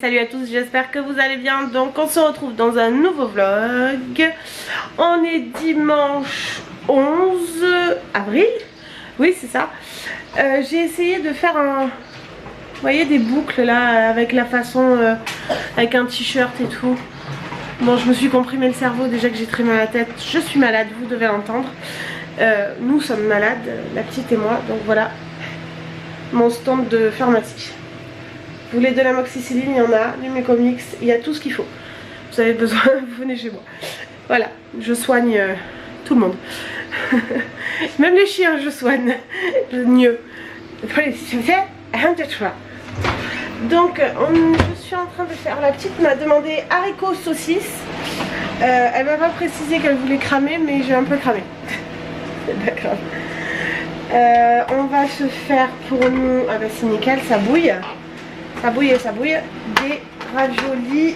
Salut à tous, j'espère que vous allez bien. Donc on se retrouve dans un nouveau vlog. On est dimanche 11 avril. Oui, c'est ça. J'ai essayé de faire un... Vous voyez des boucles là avec la façon... avec un t-shirt et tout. Bon, je me suis comprimé le cerveau déjà que j'ai très mal à la tête. Je suis malade, vous devez l'entendre. Nous sommes malades, la petite et moi. Donc voilà mon stand de pharmacie. Vous voulez de l'amoxicilline, il y en a, du Mucomix, il y a tout ce qu'il faut. Vous avez besoin, vous venez chez moi. Voilà, je soigne tout le monde. Même les chiens, je soigne. Mieux. Donc, je suis en train de faire. La petite m'a demandé haricots saucisses. Elle m'a pas précisé qu'elle voulait cramer, mais j'ai un peu cramé. C'est pas grave. On va se faire pour nous. Ah bah c'est nickel, ça bouille. Ça bouille, des raviolis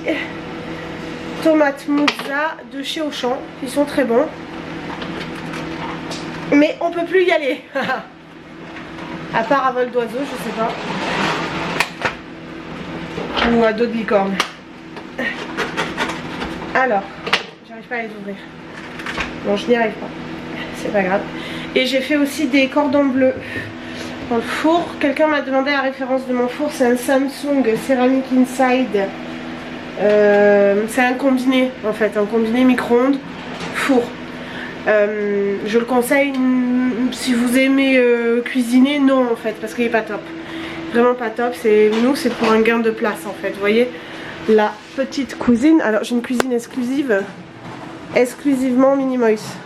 tomate mozza de chez Auchan. Ils sont très bons. Mais on peut plus y aller. À part à vol d'oiseau, je sais pas. Ou à dos de licorne. Alors, j'arrive pas à les ouvrir. Non, je n'y arrive pas. C'est pas grave. Et j'ai fait aussi des cordons bleus. Dans le four, quelqu'un m'a demandé la référence de mon four, c'est un Samsung Ceramic Inside. C'est un combiné en fait, un combiné micro-ondes four. Je le conseille si vous aimez cuisiner, non en fait, parce qu'il est pas top. Vraiment pas top, nous c'est pour un gain de place en fait, vous voyez. La petite cuisine, alors j'ai une cuisine exclusivement Minimoys.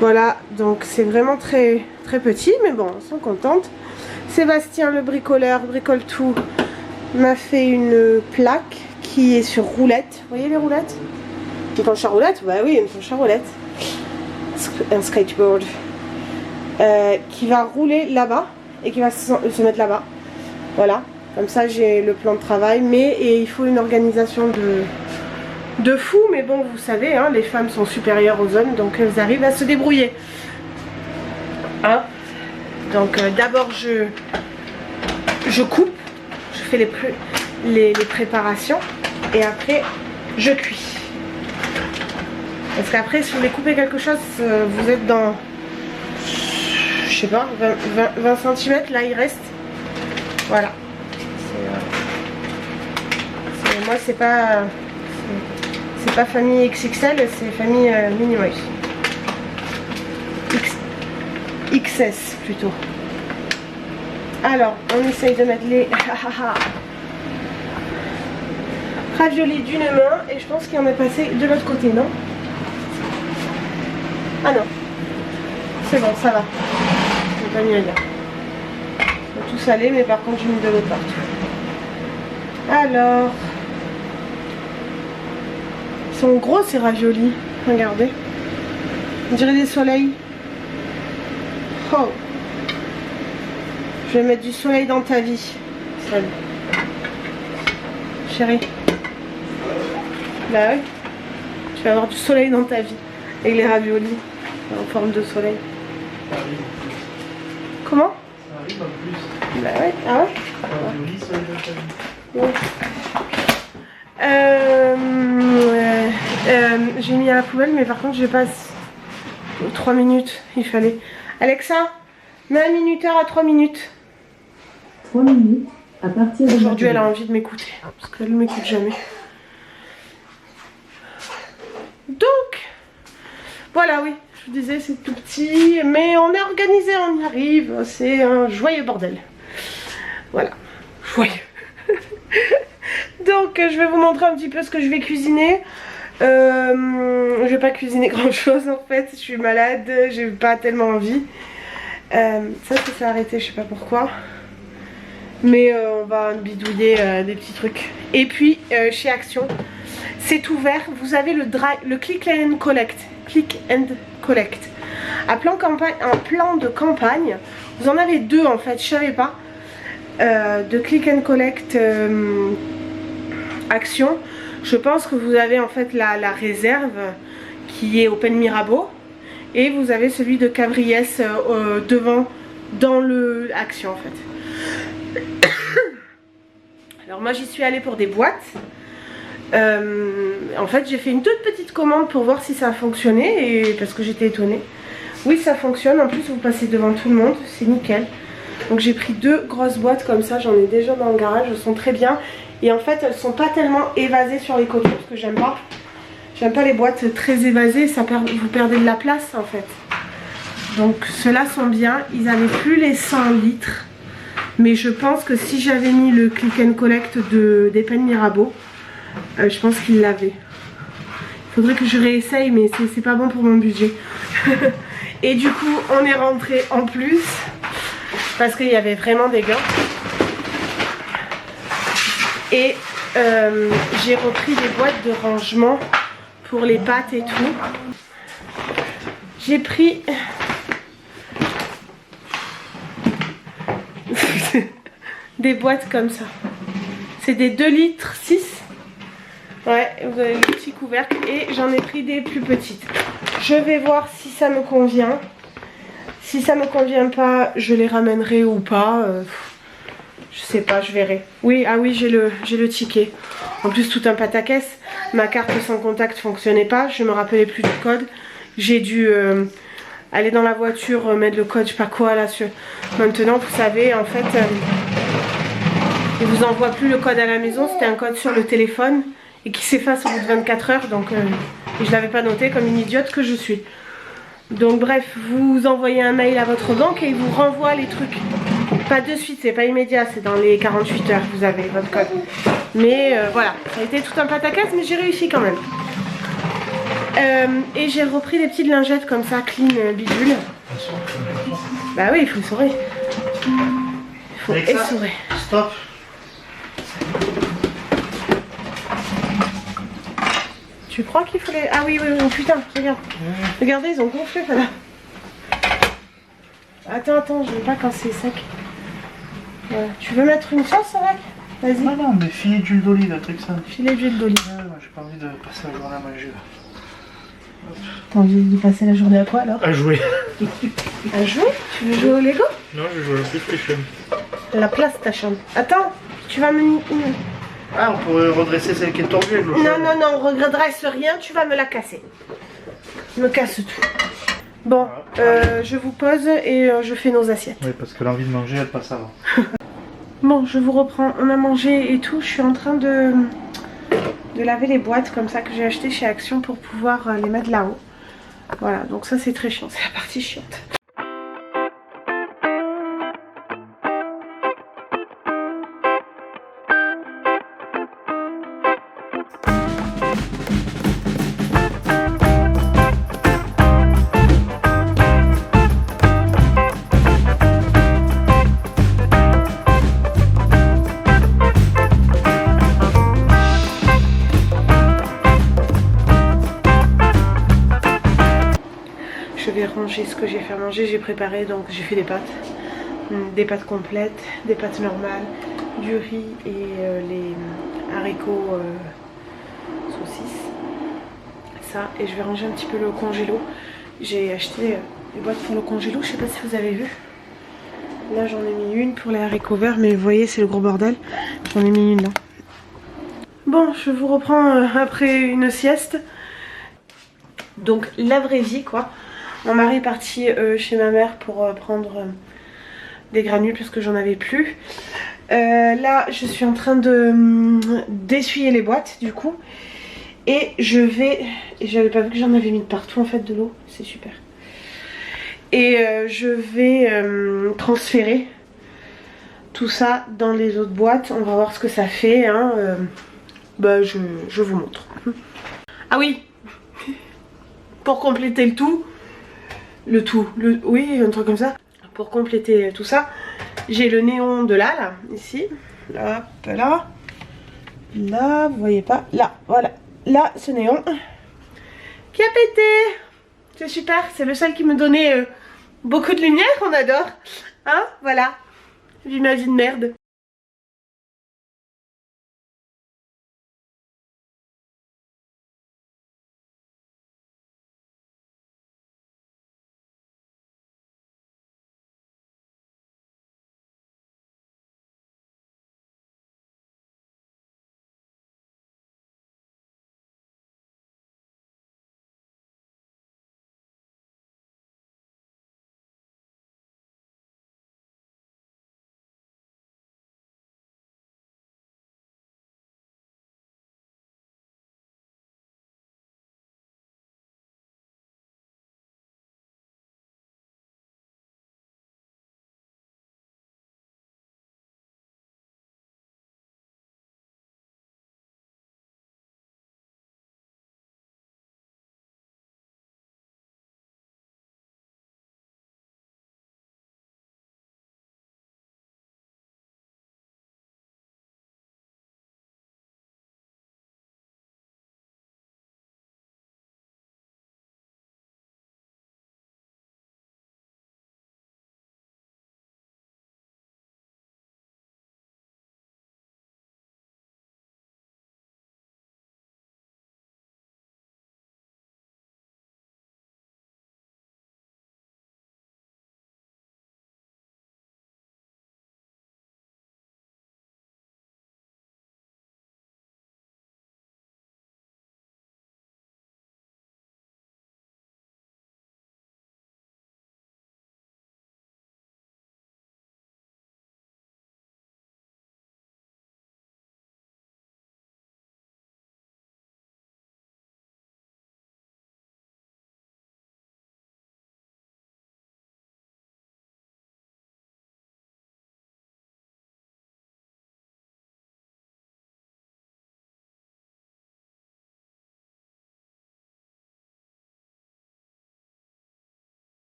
Voilà, donc c'est vraiment très petit, mais bon, ils sont contentes. Sébastien le bricoleur, bricole tout, m'a fait une plaque qui est sur roulette. Vous voyez les roulettes? Une planche à roulettes? Bah oui, une planche à roulettes. Un skateboard. Qui va rouler là-bas et qui va se mettre là-bas. Voilà, comme ça j'ai le plan de travail, mais il faut une organisation de fou, mais bon, vous savez, hein, les femmes sont supérieures aux hommes, donc elles arrivent à se débrouiller. Hein? Donc d'abord je coupe, je fais les préparations et après je cuis. Parce qu'après si vous voulez couper quelque chose, vous êtes dans, je sais pas, 20 cm, là il reste. Voilà. Moi c'est pas famille XXL, c'est famille Minimoys. XS plutôt. Alors, on essaye de mettre les raviolis d'une main et je pense qu'il en est passé de l'autre côté, non? Ah non. C'est bon, ça va. C'est pas mieux à dire. Ils sont tous salés, mais par contre, j'ai mis de l'eau partout. Alors... Ils sont gros ces raviolis. Regardez. On dirait des soleils. Oh. Je vais mettre du soleil dans ta vie. Salut. Chérie. Bah oui. Tu vas avoir du soleil dans ta vie. Avec les raviolis. En forme de soleil. Comment? Ça arrive en plus. Bah ouais. Ah ouais? Raviolis, soleil dans ta vie. Ouais. J'ai mis à la poubelle, mais par contre je passe 3 minutes. Il fallait. Alexa, mets un minuteur à 3 minutes. 3 minutes à partir de... Aujourd'hui elle a envie de m'écouter, parce qu'elle ne m'écoute jamais. Donc, voilà, oui, je vous disais c'est tout petit, mais on est organisé, on y arrive. C'est un joyeux bordel. Voilà, joyeux. Donc je vais vous montrer un petit peu ce que je vais cuisiner. Je vais pas cuisiner grand chose en fait, je suis malade, j'ai pas tellement envie. Ça s'est arrêté, je sais pas pourquoi. Mais on va bidouiller des petits trucs. Et puis chez Action, c'est ouvert, vous avez le Click and Collect. Click and Collect. Un plan de campagne, vous en avez deux en fait, je savais pas. De Click and Collect Action. Je pense que vous avez en fait la réserve qui est Open Mirabeau et vous avez celui de Cavriès devant dans le Action en fait. Alors moi j'y suis allée pour des boîtes. En fait j'ai fait une toute petite commande pour voir si ça a fonctionné et parce que j'étais étonnée. Oui ça fonctionne, en plus vous passez devant tout le monde, c'est nickel. Donc j'ai pris 2 grosses boîtes comme ça, j'en ai déjà dans le garage, elles sont très bien. Et en fait elles sont pas tellement évasées sur les côtés parce que j'aime pas. J'aime pas les boîtes très évasées, vous perdez de la place en fait. Donc ceux-là sont bien, ils avaient plus les 100 litres. Mais je pense que si j'avais mis le click and collect des Pen Mirabeau, je pense qu'il l'avait. Il faudrait que je réessaye mais c'est pas bon pour mon budget. Et du coup on est rentré en plus parce qu'il y avait vraiment des gains. Et j'ai repris des boîtes de rangement pour les pâtes et tout. J'ai pris des boîtes comme ça. C'est des 2 litres 6. Ouais, vous avez le petit couvercle. Et j'en ai pris des plus petites. Je vais voir si ça me convient. Si ça me convient pas, je les ramènerai ou pas. Je sais pas, je verrai. Oui, ah oui, j'ai le ticket. En plus, tout un pataquès. Ma carte sans contact fonctionnait pas. Je me rappelais plus du code. J'ai dû aller dans la voiture, mettre le code, je sais pas quoi là. Maintenant, vous savez, en fait, il vous envoie plus le code à la maison. C'était un code sur le téléphone et qui s'efface au bout de 24 heures. Donc, et je l'avais pas noté comme une idiote que je suis. Donc bref, vous envoyez un mail à votre banque et ils vous renvoient les trucs. Pas de suite, c'est pas immédiat, c'est dans les 48 heures vous avez votre code. Mais voilà, ça a été tout un pataquès mais j'ai réussi quand même. Et j'ai repris des petites lingettes comme ça, clean, bidule. Bah oui, il faut essorer. Il faut essorer. Stop. Tu crois qu'il faut les... Ah oui, oui, oui, putain, regarde. Regardez, ils ont gonflé, voilà. Attends, je veux pas quand c'est sec. Voilà. Tu veux mettre une sauce avec? Vas-y. Non, mais filet d'huile d'olive, un truc ça. Filet d'huile d'olive. Ouais, moi j'ai pas envie de passer la journée à manger là. T'as envie de passer la journée à quoi alors? À jouer. À jouer? Tu veux jouer au Lego? Non, je joue à la PlayStation. La PlayStation. Attends, tu vas me... Ah, on pourrait redresser celle qui est tordue avec le Non, non, non, on ne redresse rien, tu vas me la casser. Me casse tout. Bon, je vous pose et je fais nos assiettes. Oui, parce que l'envie de manger, elle passe avant. Bon, je vous reprends. On a mangé et tout. Je suis en train de laver les boîtes comme ça que j'ai achetées chez Action pour pouvoir les mettre là-haut. Voilà, donc ça c'est très chiant, c'est la partie chiante. Je vais ranger ce que j'ai fait à manger. J'ai préparé, donc j'ai fait des pâtes complètes, des pâtes normales, du riz et les haricots saucisses. Ça, et je vais ranger un petit peu le congélo. J'ai acheté des boîtes pour le congélo, je sais pas si vous avez vu. Là j'en ai mis une pour les haricots verts, mais vous voyez c'est le gros bordel. J'en ai mis une là. Bon, je vous reprends après une sieste. Donc la vraie vie quoi. Mon mari est parti chez ma mère pour prendre des granules parce que j'en avais plus. Là je suis en train d'essuyer les boîtes du coup. Et je vais... Et j'avais pas vu que j'en avais mis de partout en fait de l'eau. C'est super. Et je vais transférer tout ça dans les autres boîtes. On va voir ce que ça fait. Hein. Bah je vous montre. Ah oui. Pour compléter le tout. Oui, un truc comme ça. Pour compléter tout ça, j'ai le néon de là, ici. Là, là. Là, vous voyez pas. Là, voilà. Là, ce néon qui a pété. C'est super, c'est le seul qui me donnait beaucoup de lumière, on adore. Hein, voilà. J'ai ma vie de merde.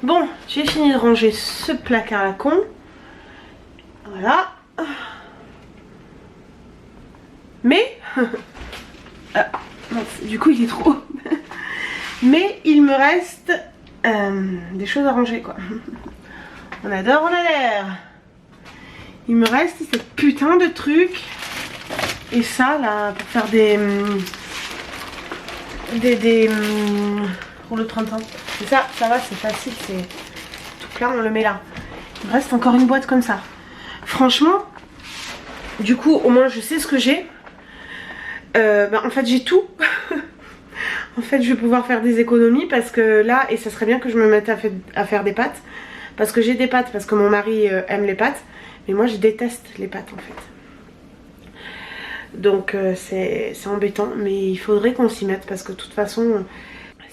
Bon, j'ai fini de ranger ce placard à con. Voilà. Mais... ah, mince, du coup il est trop haut. Mais il me reste des choses à ranger quoi. On adore, on adore. Il me reste cette putain de truc. Et ça là, pour faire des rouleaux de printemps. C'est ça, ça va, c'est facile, c'est tout plein, on le met là. Il me reste encore une boîte comme ça. Franchement, du coup, au moins je sais ce que j'ai. En fait, j'ai tout. En fait, je vais pouvoir faire des économies parce que là, et ça serait bien que je me mette à faire des pâtes. Parce que j'ai des pâtes, parce que mon mari aime les pâtes. Mais moi, je déteste les pâtes en fait. Donc c'est embêtant, mais il faudrait qu'on s'y mette parce que de toute façon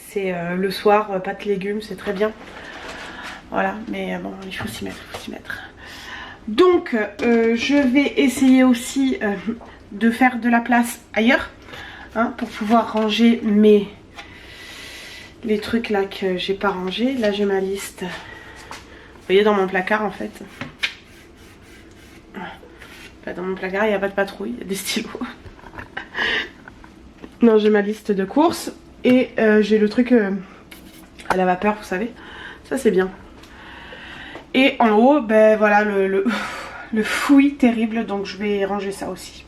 c'est le soir, pâtes légumes, c'est très bien. Voilà, mais bon, il faut s'y mettre, Donc je vais essayer aussi de faire de la place ailleurs, hein, pour pouvoir ranger les trucs là que j'ai pas rangés. Là j'ai ma liste, vous voyez, dans mon placard en fait. Dans mon placard il n'y a pas de patrouille, il y a des stylos. Non, j'ai ma liste de courses et j'ai le truc à la vapeur, vous savez. Ça c'est bien. Et en haut, ben voilà le fouillis terrible, donc je vais ranger ça aussi.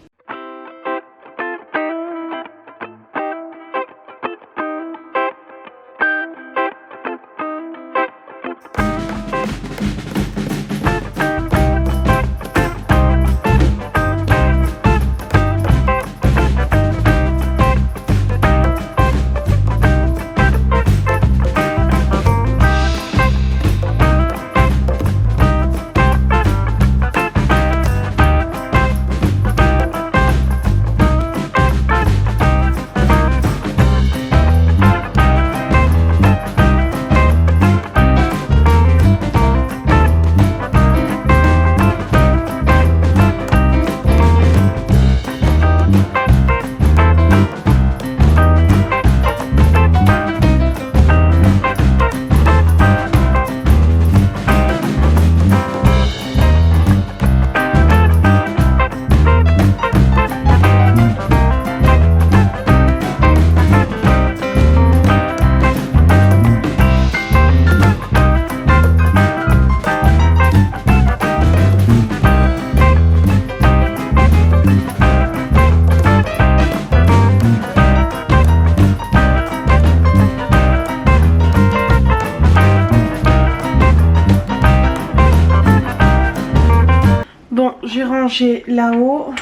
J'ai rangé là-haut.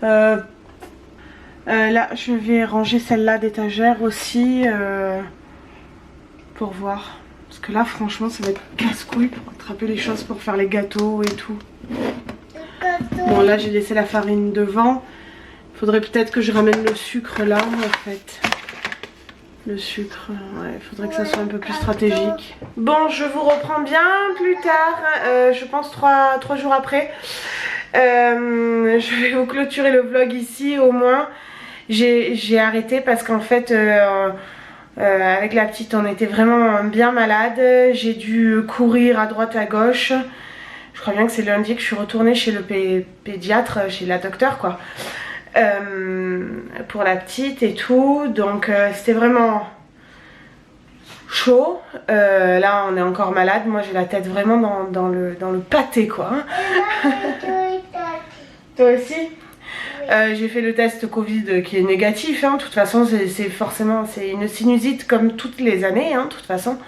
Là, je vais ranger celle-là d'étagère aussi. Pour voir. Parce que là, franchement, ça va être casse-couille pour attraper les choses pour faire les gâteaux et tout. Bon, là, j'ai laissé la farine devant. Il faudrait peut-être que je ramène le sucre là, en fait. Le sucre, ouais, il faudrait que ça soit un peu plus stratégique. Bon, je vous reprends bien plus tard, je pense 3 jours après. Je vais vous clôturer le vlog ici au moins. J'ai arrêté parce qu'en fait, avec la petite, on était vraiment bien malade. J'ai dû courir à droite à gauche. Je crois bien que c'est lundi que je suis retournée chez le pédiatre, chez la docteure quoi. Pour la petite et tout, donc c'était vraiment chaud. Là on est encore malade, moi j'ai la tête vraiment dans le pâté quoi. Toi aussi? J'ai fait le test Covid qui est négatif, hein. De toute façon c'est forcément une sinusite comme toutes les années, hein, de toute façon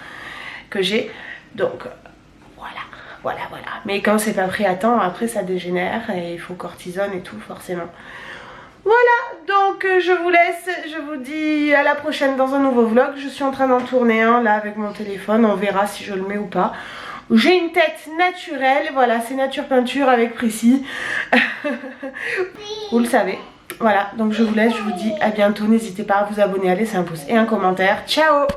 que j'ai, donc voilà. Mais quand c'est pas pris à temps, après ça dégénère et il faut cortisone et tout forcément. Voilà, donc je vous laisse, je vous dis à la prochaine dans un nouveau vlog. Je suis en train d'en tourner un là avec mon téléphone, on verra si je le mets ou pas. J'ai une tête naturelle, voilà, c'est nature peinture avec Précis. Vous le savez. Voilà, donc je vous laisse, je vous dis à bientôt, n'hésitez pas à vous abonner, à laisser un pouce et un commentaire. Ciao!